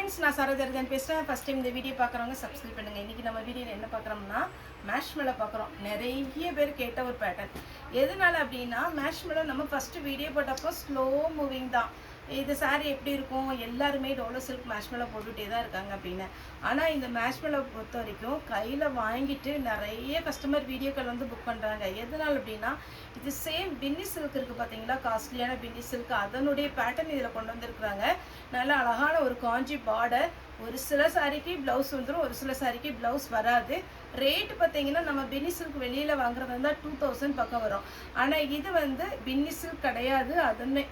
Friends, நான் சரோஜரஜன் பேசுகிறேன். First time இந்த வீடியோ பார்க்குறவங்க சப்ஸ்கிரைப் பண்ணுங்கள். இன்றைக்கி நம்ம வீடியோவில் என்ன பார்க்குறோம்னா மேஷ்மெலோ பார்க்குறோம். நிறைய பேர் கேட்ட ஒரு பேட்டர்ன். எதனால அப்படின்னா மேஷ்மெலோ நம்ம ஃபஸ்ட்டு வீடியோ போட்டப்போ ஸ்லோ மூவிங் தான். இது சாரீ எப்படி இருக்கும், எல்லாருமே டோலோ சில்க் மேஷ்மெலோ போட்டுகிட்டே தான் இருக்காங்க அப்படின்னு. ஆனால் இந்த மேஷ்மெலோ பொறுத்த வரைக்கும் கையில் வாங்கிட்டு நிறைய கஸ்டமர் வீடியோக்கள் வந்து புக் பண்ணுறாங்க. எதனால் அப்படின்னா இது சேம் பின்னி சில்க் இருக்குது பார்த்தீங்களா, காஸ்ட்லியான பின்னி சில்க், அதனுடைய பேட்டர்ன் இதில் கொண்டு வந்திருக்கிறாங்க. நல்ல அழகான ஒரு காஞ்சி பார்டர். ஒரு சில சாரிக்கு ப்ளவுஸ் வந்துடும், ஒரு சில சாரிக்கு ப்ளவுஸ் வராது. ரேட்டு பார்த்தீங்கன்னா நம்ம பின்னி சில்க் வெளியில் வாங்குறது இருந்தால் 2000 பக்கம் வரும். ஆனால் இது வந்து பின்னி சில்க் கிடையாது.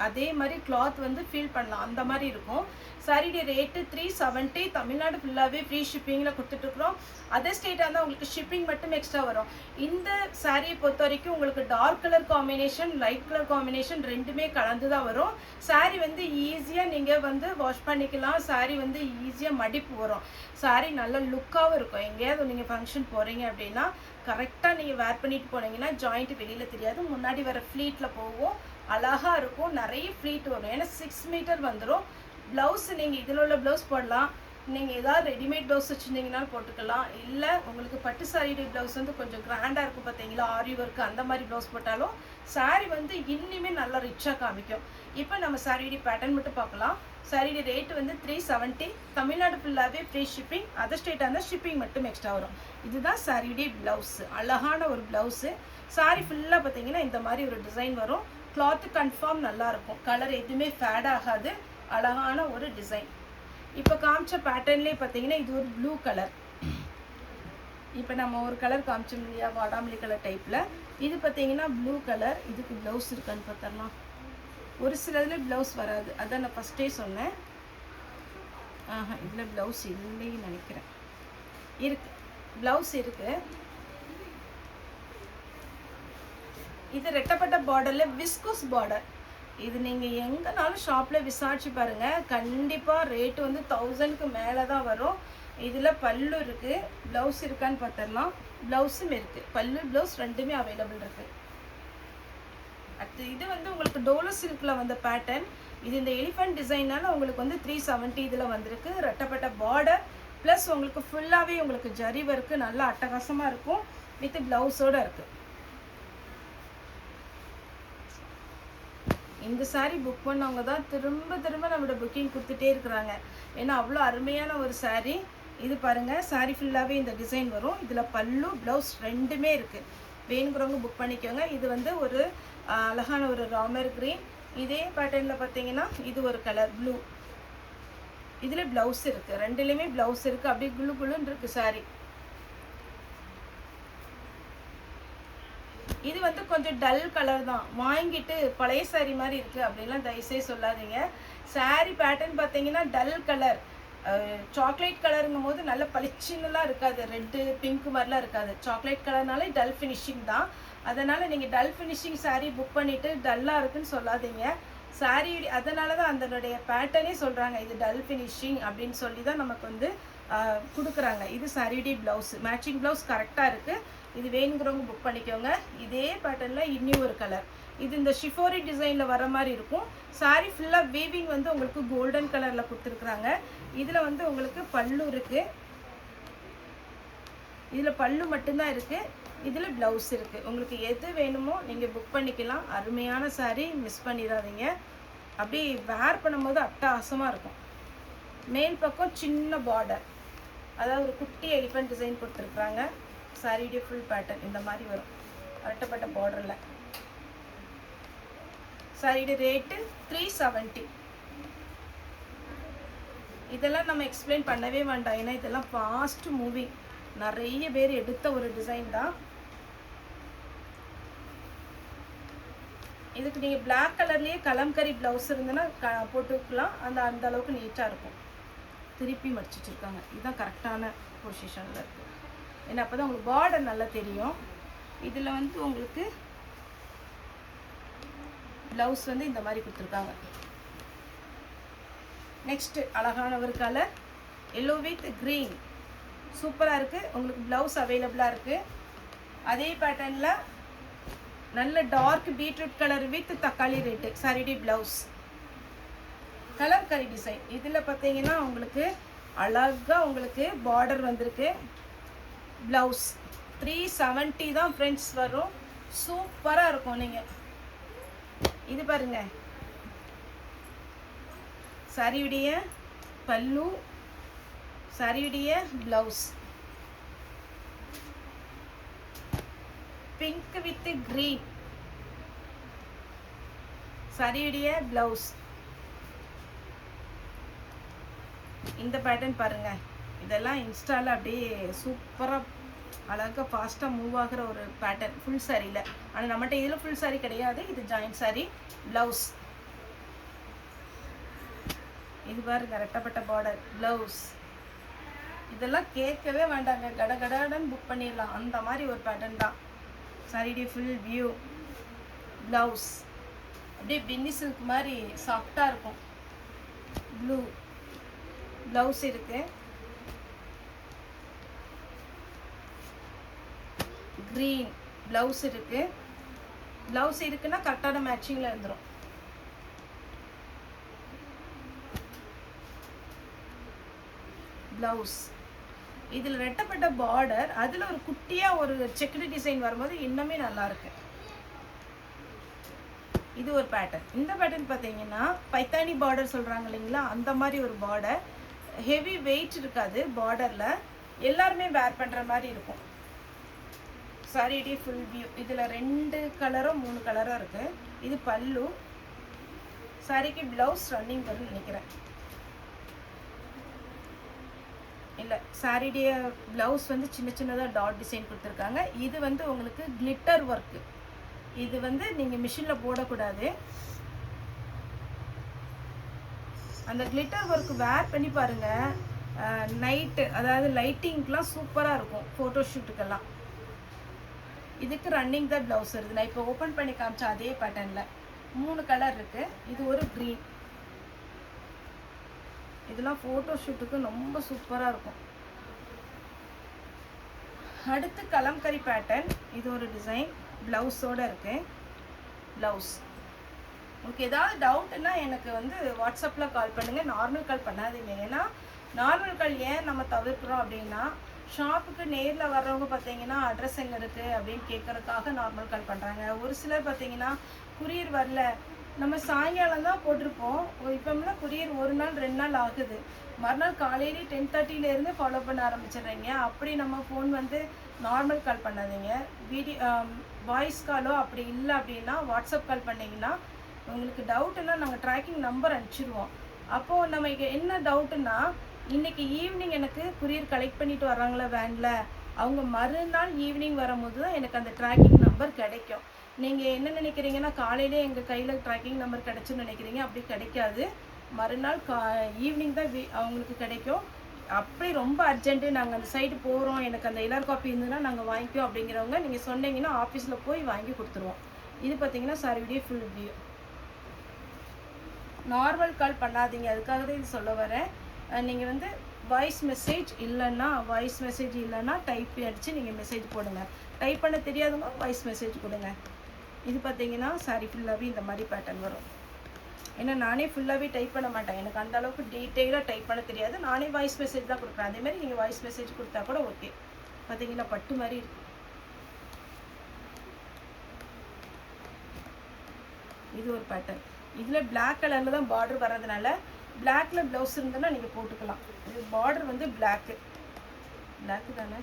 அதே மாதிரி கிளாத் வந்து ஃபீல் பண்ணலாம், அந்த மாதிரி இருக்கும். சாரியுடைய ரேட்டு 370. தமிழ்நாடு ஃபுல்லாகவே ஃப்ரீ ஷிப்பிங்கில் கொடுத்துட்ருக்குறோம். அதர் ஸ்டேட்டாக இருந்தால் உங்களுக்கு ஷிப்பிங் மட்டும் எக்ஸ்ட்ரா வரும். இந்த சாரியை பொறுத்த வரைக்கும் உங்களுக்கு dark colour combination, light colour combination ரெண்டுமே கலந்து தான் வரும். சாரி வந்து ஈஸியாக நீங்கள் வந்து வாஷ் பண்ணிக்கலாம். சாரி வந்து ஈஸியாக மடிப்பு வரும். சாரி நல்ல லுக்காகவும் இருக்கும். எங்கேயாவது நீங்கள் ஃபங்க்ஷன் போகிறீங்க அப்படின்னா கரெக்டாக நீங்கள் வேர் பண்ணிட்டு போனீங்கன்னா ஜாயிண்ட் வெளியில் தெரியாது. முன்னாடி வர ஃப்ளீட்டில் போகும், அழகாக இருக்கும். நிறைய ஃப்ளீட் வரும், ஏன்னா 6 மீட்டர் வந்துடும். ப்ளவுஸ் நீங்கள் இதில் உள்ள ப்ளவுஸ் போடலாம். நீங்கள் ஏதாவது ரெடிமேட் ப்ளவுஸ் வச்சுருந்தீங்கன்னாலும் போட்டுக்கலாம். இல்லை உங்களுக்கு பட்டு சாரியுடைய ப்ளவுஸ் வந்து கொஞ்சம் கிராண்டாக இருக்கும் பார்த்தீங்களா, ஆரி ஒர்க்கு, அந்த மாதிரி ப்ளவுஸ் போட்டாலும் சாரி வந்து இன்னுமே நல்லா ரிச்சாக காமிக்கும். இப்போ நம்ம சாரியுடைய பேட்டர்ன் மட்டும் பார்க்கலாம். சாரியுடைய ரேட்டு வந்து 370. தமிழ்நாடு ஃபுல்லாகவே ஃப்ரீ ஷிப்பிங். அதர் ஸ்டேட்டாக இருந்தால் ஷிப்பிங் மட்டும் எக்ஸ்ட்ரா வரும். இதுதான் சாரியுடைய ப்ளவுஸு, அழகான ஒரு ப்ளவுஸு. சாரி ஃபுல்லாக பார்த்தீங்கன்னா இந்த மாதிரி ஒரு டிசைன் வரும். கிளாத்து கன்ஃபார்ம் நல்லாயிருக்கும், கலர் எதுவுமே ஃபேட் ஆகாது. அழகான ஒரு டிசைன். இப்போ காமிச்ச பேட்டர்ன்லேயே பார்த்தீங்கன்னா இது ஒரு ப்ளூ கலர். இப்போ நம்ம ஒரு கலர் காமிச்சோம் இல்லையா, வாடாமல்லி கலர் டைப்பில். இது பார்த்தீங்கன்னா ப்ளூ கலர். இதுக்கு ப்ளவுஸ் இருக்கான்னு பார்த்தரலாம். ஒரு சிலதில் ப்ளவுஸ் வராது, அதான் நான் ஃபஸ்ட்டே சொன்னேன். இதில் ப்ளவுஸ் இல்லைன்னு நினைக்கிறேன். இருக்குது, ப்ளவுஸ் இருக்குது. இது ரெட்டப்பட்ட பார்டரில் விஸ்கோஸ் பார்டர். இது நீங்கள் எங்கேனாலும் ஷாப்பில் விசாரிச்சு பாருங்கள், கண்டிப்பாக ரேட்டு வந்து 1000க்கு மேலே தான் வரும். இதில் பல்லு இருக்குது, ப்ளவுஸ் இருக்கான்னு பார்த்துடலாம். ப்ளவுஸும் இருக்குது, பல்லு ப்ளவுஸ் ரெண்டுமே அவைலபிள் இருக்குது. அடுத்து இது வந்து உங்களுக்கு டோலோ சில்கில் வந்த பேட்டர்ன். இது இந்த எலிஃபண்ட் டிசைனால் உங்களுக்கு வந்து 370 இதில் வந்திருக்கு. ரெட்டப்பட்ட பார்டர் ப்ளஸ் உங்களுக்கு ஃபுல்லாகவே உங்களுக்கு ஜரி ஒர்க்கு நல்லா அட்டகாசமாக இருக்கும். வித் ப்ளவுஸோடு இருக்குது. இந்த சாரீ புக் பண்ணவங்க தான் திரும்ப திரும்ப நம்மளோட புக்கிங் கொடுத்துட்டே இருக்கிறாங்க, ஏன்னா அவ்வளோ அருமையான ஒரு சாரீ. இது பாருங்கள், சாரீ ஃபுல்லாகவே இந்த டிசைன் வரும். இதில் பல்லு ப்ளவுஸ் ரெண்டுமே இருக்குது. வேணுங்கிறவங்க புக் பண்ணிக்கோங்க. இது வந்து ஒரு அழகான ஒரு ராமர் க்ரீன். இதே பேட்டர்னில் பார்த்தீங்கன்னா இது ஒரு கலர் ப்ளூ. இதில் ப்ளவுஸ் இருக்குது, ரெண்டுலேயுமே ப்ளவுஸ் இருக்குது. அப்படியே குளு குளுன்னு இருக்குது சாரீ. இது வந்து கொஞ்சம் டல் கலர் தான், வாங்கிட்டு பழைய சாரீ மாதிரி இருக்குது அப்படின்லாம் தயவுசெய்து சொல்லாதீங்க. சாரீ பேட்டர்ன் பார்த்தீங்கன்னா டல் கலர், சாக்லேட் கலருங்கும் போது நல்ல பளிச்சுன்னுலாம் இருக்காது, ரெட்டு பிங்க் மாதிரிலாம் இருக்காது. சாக்லேட் கலர்னாலே டல் ஃபினிஷிங் தான். அதனால் நீங்கள் டல் ஃபினிஷிங் சாரீ புக் பண்ணிவிட்டு டல்லாக இருக்குன்னு சொல்லாதீங்க. சாரீ அதனால தான் அதனுடைய பேட்டர்னே சொல்கிறாங்க, இது டல் ஃபினிஷிங் அப்படின்னு சொல்லி தான் நமக்கு வந்து கொடுக்குறாங்க. இது சாரியுடைய ப்ளவுஸ், மேட்சிங் ப்ளவுஸ் கரெக்டாக இருக்குது. இது வேணுங்கிறவங்க புக் பண்ணிக்கோங்க. இதே பேட்டர்னில் இன்னும் ஒரு கலர். இது இந்த ஷிஃபோரி டிசைனில் வர மாதிரி இருக்கும். சாரீ ஃபுல்லாக வீவிங் வந்து உங்களுக்கு கோல்டன் கலரில் கொடுத்துருக்குறாங்க. இதில் வந்து உங்களுக்கு பல்லு இருக்குது, இதில் பல்லு மட்டும்தான் இருக்குது. இதில் ப்ளவுஸ் இருக்குது. உங்களுக்கு எது வேணுமோ நீங்கள் புக் பண்ணிக்கலாம். அருமையான சாரீ, மிஸ் பண்ணிடாதீங்க. அப்படி வேர் பண்ணும்போது அட்டகாசமாக இருக்கும். மேல் பக்கம் சின்ன பார்டர், அதாவது ஒரு குட்டி எலிஃபண்ட் டிசைன் கொடுத்துருக்குறாங்க. சாரியுடைய ஃபுல் பேட்டர்ன் இந்த மாதிரி வரும், ரெட்டப்பட்ட பார்டரில். சாரியுடைய ரேட்டு 370. இதெல்லாம் நம்ம எக்ஸ்பிளைன் பண்ணவே வேண்டாம், ஏன்னா இதெல்லாம் ஃபாஸ்ட் மூவிங், நிறைய பேர் எடுத்த ஒரு டிசைன் தான். இதுக்கு நீங்கள் பிளாக் கலர்லேயே கலம்கரி ப்ளவுஸ் இருந்ததுன்னா போட்டுக்கலாம். அந்த அளவுக்கு நீட்டாக இருக்கும். திருப்பி மடிச்சு வச்சுருக்காங்க, இதுதான் கரெக்டான பொசிஷனில் இருக்குது. ஏன்னா அப்போ தான் உங்களுக்கு பார்டர் நல்லா தெரியும். இதில் வந்து உங்களுக்கு ப்ளவுஸ் வந்து இந்த மாதிரி கொடுத்துருக்காங்க. நெக்ஸ்ட்டு அழகான ஒரு கலர் எல்லோ வித் க்ரீன், சூப்பராக இருக்குது. உங்களுக்கு ப்ளவுஸ் அவைலபிளாக இருக்குது. அதே பேட்டர்னில் நல்ல டார்க் பீட்ரூட் கலர் வித் தக்காளி ரெட்டு சாரியுடைய ப்ளவுஸ். கலம்கரி டிசைன். இதில் பார்த்தீங்கன்னா உங்களுக்கு அழகாக உங்களுக்கு பார்டர் வந்திருக்கு. ப்ளவுஸ் 370 தான் ஃப்ரெண்ட்ஸ் வரும். சூப்பராக இருக்கும். நீங்கள் இது பாருங்க, சாரியுடைய பல்லு, சாரியுடைய ப்ளவுஸ் பிங்க் வித் கிரீன், சாரியுடைய ப்ளவுஸ். இந்த பேட்டர்ன் பாருங்க, இதெல்லாம் இன்ஸ்டால அப்படியே சூப்பராக அழகாக ஃபாஸ்ட்டாக மூவ் ஆகிற ஒரு பேட்டர்ன் ஃபுல் சாரியில். ஆனால் நம்மகிட்ட இதில் ஃபுல் சாரி கிடையாது, இது ஜாயின்ட் சாரி. ப்ளவுஸ் இது பாருங்க, ரெட்டப்பட்ட பார்டர் ப்ளவுஸ். இதெல்லாம் கேட்கவே வேண்டாங்க, கடகடன்னு புக் பண்ணிடலாம், அந்த மாதிரி ஒரு பேட்டர்ன் தான். சாரியுடைய ஃபுல் வியூ. ப்ளவுஸ் அப்படியே பின்னி சில்க் மாதிரி சாஃப்டாக இருக்கும். ப்ளூ ப்ளவுஸ் இருக்கு. க்ரீன் ப்ளவுஸ் இருக்கு. ப்ளவுஸ் இருக்குன்னா கரெக்டான மேட்சிங்கில் இருந்துடும். ப்ளவுஸ் இதில் ரெட்டப்பட்ட பார்டர், அதில் ஒரு குட்டியாக ஒரு செக்குடு டிசைன் வரும்போது இன்னுமே நல்லா இருக்கு. இது ஒரு பேட்டர்ன். இந்த பேட்டர்ன் பார்த்தீங்கன்னா பைத்தானி பார்டர் சொல்கிறாங்க இல்லைங்களா, அந்த மாதிரி ஒரு பார்டர். ஹெவி வெயிட் இருக்காது பார்டரில், எல்லாருமே வேர் பண்ணுற மாதிரி இருக்கும். சாரியுடைய ஃபுல் வியூ. இதில் 2 கலரும் 3 கலரும் இருக்குது. இது பல்லு. சாரிக்கு ப்ளவுஸ் ரன்னிங் வரும்னு நினைக்கிறேன். இல்லை, சாரியுடைய ப்ளவுஸ் வந்து சின்ன சின்னதாக டாட் டிசைன் கொடுத்துருக்காங்க. இது வந்து உங்களுக்கு கிளிட்டர் ஒர்க்கு. இது வந்து நீங்கள் மிஷினில் போடக்கூடாது. அந்த கிளிட்டர் ஒர்க்கு வேர் பண்ணி பாருங்கள், நைட்டு அதாவது லைட்டிங்க்கெலாம் சூப்பராக இருக்கும், ஃபோட்டோ ஷூட்டுக்கெல்லாம். இதுக்கு ரன்னிங் தான் ப்ளவுஸ் வருது. நான் இப்போ ஓப்பன் பண்ணி காமிச்சா அதே பேட்டர்னில் 3 கலர் இருக்குது. இது ஒரு க்ரீன். இதெல்லாம் ஃபோட்டோ ஷூட்டுக்கு ரொம்ப சூப்பராக இருக்கும். அடுத்து கலம்கரி பேட்டர்ன். இது ஒரு டிசைன் ப்ளவுஸோடு இருக்குது. ப்ளவுஸ் உங்களுக்கு ஏதாவது டவுட்டுன்னா எனக்கு வந்து வாட்ஸ்அப்பில் கால் பண்ணுங்கள், நார்மல் கால் பண்ணாதீங்க. ஏன்னா நார்மல் கால் ஏன் நம்ம தவிர்க்கிறோம் அப்படின்னா, ஷாப்புக்கு நேரில் வர்றவங்க பார்த்தீங்கன்னா அட்ரஸ் எங்கே இருக்குது அப்படின்னு கேட்குறதுக்காக நார்மல் கால் பண்ணுறாங்க. ஒரு சிலர் பார்த்தீங்கன்னா குரியர் வரல, நம்ம சாயங்காலம் தான் போட்டிருப்போம், இப்போம்லாம் குரியர் 1 நாள் 2 நாள் ஆகுது, மறுநாள் காலையிலே 10:30 ஃபாலோ பண்ண ஆரம்பிச்சிடுறீங்க. அப்படி நம்ம ஃபோன் வந்து நார்மல் கால் பண்ணாதீங்க. வாய்ஸ் காலோ அப்படி இல்லை அப்படின்னா வாட்ஸ்அப் கால் பண்ணிங்கன்னா உங்களுக்கு டவுட்டுன்னா நாங்கள் ட்ராக்கிங் நம்பர் அனுப்பிச்சிடுவோம். அப்போது நம்ம என்ன டவுட்டுன்னா, இன்றைக்கி ஈவினிங் எனக்கு குரியர் கலெக்ட் பண்ணிட்டு வர்றாங்களா வேனில், அவங்க மறுநாள் ஈவினிங் வரும்போது தான் எனக்கு அந்த ட்ராக்கிங் நம்பர் கிடைக்கும். நீங்கள் என்ன நினைக்கிறீங்கன்னா காலையிலே எங்கள் கையில் ட்ராக்கிங் நம்பர் கிடச்சுன்னு நினைக்கிறீங்க, அப்படி கிடைக்காது. மறுநாள் ஈவினிங் தான் அவங்களுக்கு கிடைக்கும். அப்படி ரொம்ப அர்ஜென்ட்டு, நாங்கள் அந்த சைடு போகிறோம், எனக்கு அந்த எல்ஆர் காப்பி இருந்ததுன்னா நாங்கள் வாங்கிக்கோம் அப்படிங்கிறவங்க நீங்கள் சொன்னீங்கன்னா ஆஃபீஸில் போய் வாங்கி கொடுத்துருவோம். இது பார்த்தீங்கன்னா சாரியுடைய ஃபுல் வியூ. நார்மல் கால் பண்ணாதீங்க, அதுக்காக தான் இது சொல்ல வரேன். நீங்கள் வந்து வாய்ஸ் மெசேஜ் இல்லைன்னா டைப் அடித்து நீங்கள் மெசேஜ் போடுங்க. டைப் பண்ண தெரியாதவங்க வாய்ஸ் மெசேஜ் கொடுங்க. இது பார்த்தீங்கன்னா சாரி ஃபுல்லாகவே இந்த மாதிரி பேட்டர்ன் வரும். ஏன்னா நானே ஃபுல்லாகவே டைப் பண்ண மாட்டேன், எனக்கு அந்த அளவுக்கு டீட்டெயிலாக டைப் பண்ண தெரியாது, நானே வாய்ஸ் மெசேஜ் தான் கொடுப்பேன். அதேமாதிரி நீங்கள் வாய்ஸ் மெசேஜ் கொடுத்தா கூட ஓகே. பார்த்தீங்கன்னா பட்டு மாதிரி இருக்கு. இது ஒரு பேட்டர்ன். இதில் பிளாக் கலரில் தான் பார்டர் வர்றதுனால பிளாக்ல ப்ளவுஸ் இருந்ததுன்னா நீங்கள் போட்டுக்கலாம். இது பார்டர் வந்து பிளாக்கு தானே.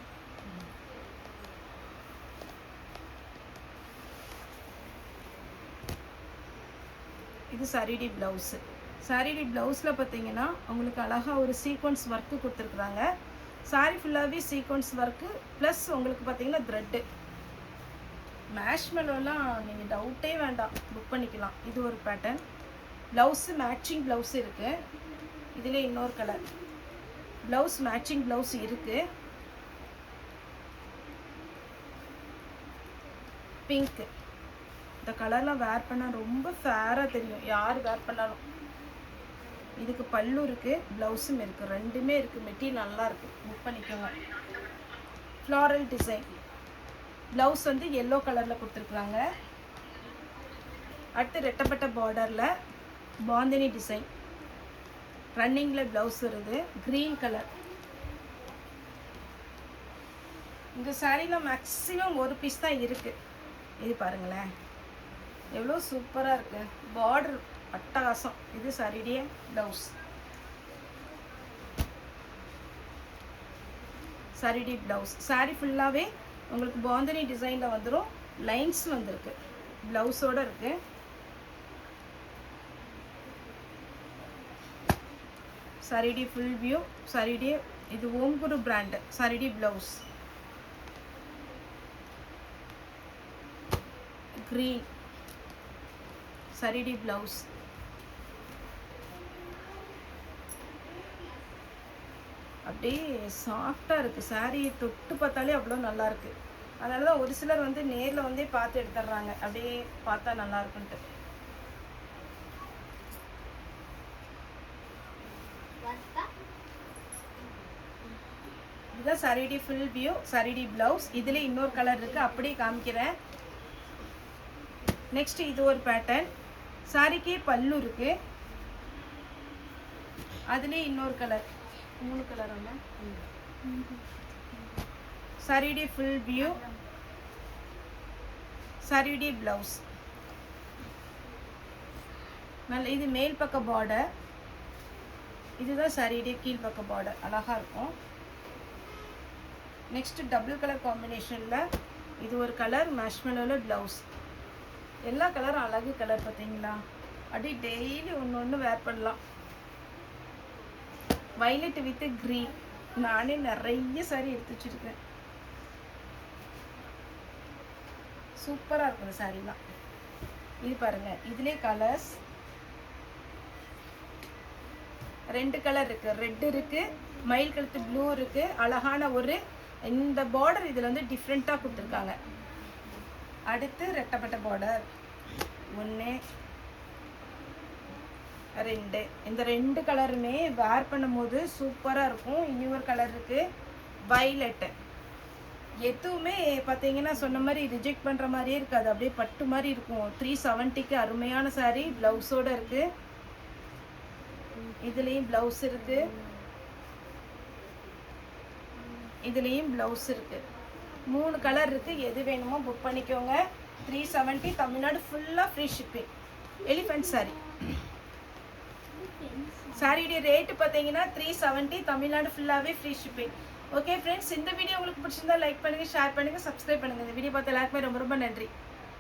இது சாரிடி ப்ளவுஸு. சாரிடி ப்ளவுஸில் பார்த்தீங்கன்னா உங்களுக்கு அழகாக ஒரு சீக்வன்ஸ் ஒர்க்கு கொடுத்துருக்குறாங்க. சாரி ஃபுல்லாகவே சீக்வன்ஸ் ஒர்க்கு ப்ளஸ் உங்களுக்கு பார்த்தீங்கன்னா த்ரெட்டு. மேஷ்மெலோலாம் நீங்கள் டவுட்டே வேண்டாம், புக் பண்ணிக்கலாம். இது ஒரு பேட்டர்ன். ப்ளவுஸு மேட்சிங் ப்ளவுஸ் இருக்குது. இதில் இன்னொரு கலர் ப்ளவுஸ், மேட்சிங் ப்ளவுஸ் இருக்குது. பிங்க்கு. இந்த கலர்லாம் வேர் பண்ணால் ரொம்ப ஃபேராக தெரியும், யார் வேர் பண்ணாலும். இதுக்கு பல்லு இருக்குது, ப்ளவுஸும் இருக்குது, ரெண்டுமே இருக்குது. மெட்டீரியல் நல்லா இருக்குது, புக் பண்ணிக்கோங்க. Floral design. ப்ளவுஸ் வந்து எல்லோ கலரில் கொடுத்துருக்குறாங்க. அடுத்து ரெட்டப்பட்ட பார்டரில் பாந்தினி டிசைன். ரன்னிங்கில் ப்ளவுஸ் வருது, க்ரீன் கலர். இந்த சாரியில் மேக்ஸிமம் ஒரு பீஸ் தான் இருக்குது. இது பாருங்களேன் எவ்வளோ சூப்பராக இருக்குது, பார்டர் அட்டகாசம். இது சாரியுடைய ப்ளவுஸ், சாரியுடைய ப்ளவுஸ். சாரி ஃபுல்லாகவே உங்களுக்கு பாந்தனி டிசைனில் வந்துடும், லைன்ஸ் வந்துருக்கு, ப்ளவுஸோடு இருக்குது. சாரியுடைய ஃபுல் வியூ, சாரியுடைய இது ஓம்குரு பிராண்டு, சாரியுடைய ப்ளவுஸ் க்ரீன், சாரியுடைய ப்ளவுஸ். அப்படியே சாஃப்டாக இருக்குது, சாரியை தொட்டு பார்த்தாலே அவ்வளோ நல்லாயிருக்கு. அதனால தான் ஒரு சிலர் வந்து நேரில் வந்தே பார்த்து எடுத்துடுறாங்க, அப்படியே பார்த்தா நல்லா இருக்குன்ட்டு. இதுதான் சாரியுடைய ஃபுல் வியூ, சாரியுடைய ப்ளவுஸ். இதில் இன்னொரு கலர் இருக்குது, அப்படியே காமிக்கிறேன். நெக்ஸ்ட் இது ஒரு பேட்டர்ன், சாரிக்கே பல்லு இருக்குது, அதுலேயே இன்னொரு கலர், 3 கலர் ஒன்று. சாரியுடைய ஃபுல் வியூ, சாரியுடைய ப்ளவுஸ். நல்ல இது மேல் பக்க பார்டர், இதுதான் சாரியுடைய கீழ் பக்க பார்டர், அழகாக இருக்கும். நெக்ஸ்ட் டபுள் கலர் காம்பினேஷனில் இது ஒரு கலர், மேஷ்மெலோவில் ப்ளவுஸ். எல்லா கலரும் அழகு கலர் பார்த்தீங்களா, அப்படி டெய்லி ஒன்று ஒன்று வேர் பண்ணலாம். வைலட் வித் க்ரீன், நானே நிறைய சாரி எடுத்து வச்சுருக்கேன். சூப்பராக இருக்கும் இந்த சாரீலாம். இது பாருங்கள், இதுலேயே கலர்ஸ் 2 கலர் இருக்குது, ரெட் இருக்குது, மயில் கழுத்து ப்ளூ இருக்குது. அழகான ஒரு இந்த பார்டர் இதில் வந்து டிஃப்ரெண்ட்டாக கொடுத்துருக்காங்க. அடுத்து ரெட்டப்பட்ட பார்டர் 1 2, இந்த 2 கலருமே வேர் பண்ணும்போது சூப்பராக இருக்கும். இன்னொரு கலர் இருக்குது வைலட்டு. எதுவுமே பார்த்தீங்கன்னா சொன்ன மாதிரி ரிஜெக்ட் பண்ணுற மாதிரியே இருக்காது, அப்படியே பட்டு மாதிரி இருக்கும். 370க்கு அருமையான சாரீ, ப்ளவுஸோடு இருக்குது. இதுலேயும் ப்ளவுஸ் இருக்குது, இதுலேயும் ப்ளவுஸ் இருக்குது. 3 கலர் இருக்குது, எது வேணுமோ புக் பண்ணிக்கோங்க. 370, தமிழ்நாடு ஃபுல்லாக ஃப்ரீ ஷிப்பிங். எலிஃபென்ட் சாரீ, சாரியுடைய ரேட்டு பார்த்தீங்கன்னா 370, தமிழ்நாடு ஃபுல்லாகவே ஃப்ரீ ஷிப்பிங். ஓகே ஃப்ரெண்ட்ஸ், இந்த வீடியோ உங்களுக்கு பிடிச்சிருந்தா லைக் பண்ணுங்கள், ஷேர் பண்ணுங்கள், சப்ஸ்கிரைப் பண்ணுங்கள். இந்த வீடியோ பார்த்த எல்லாருக்குமே ரொம்ப ரொம்ப நன்றி.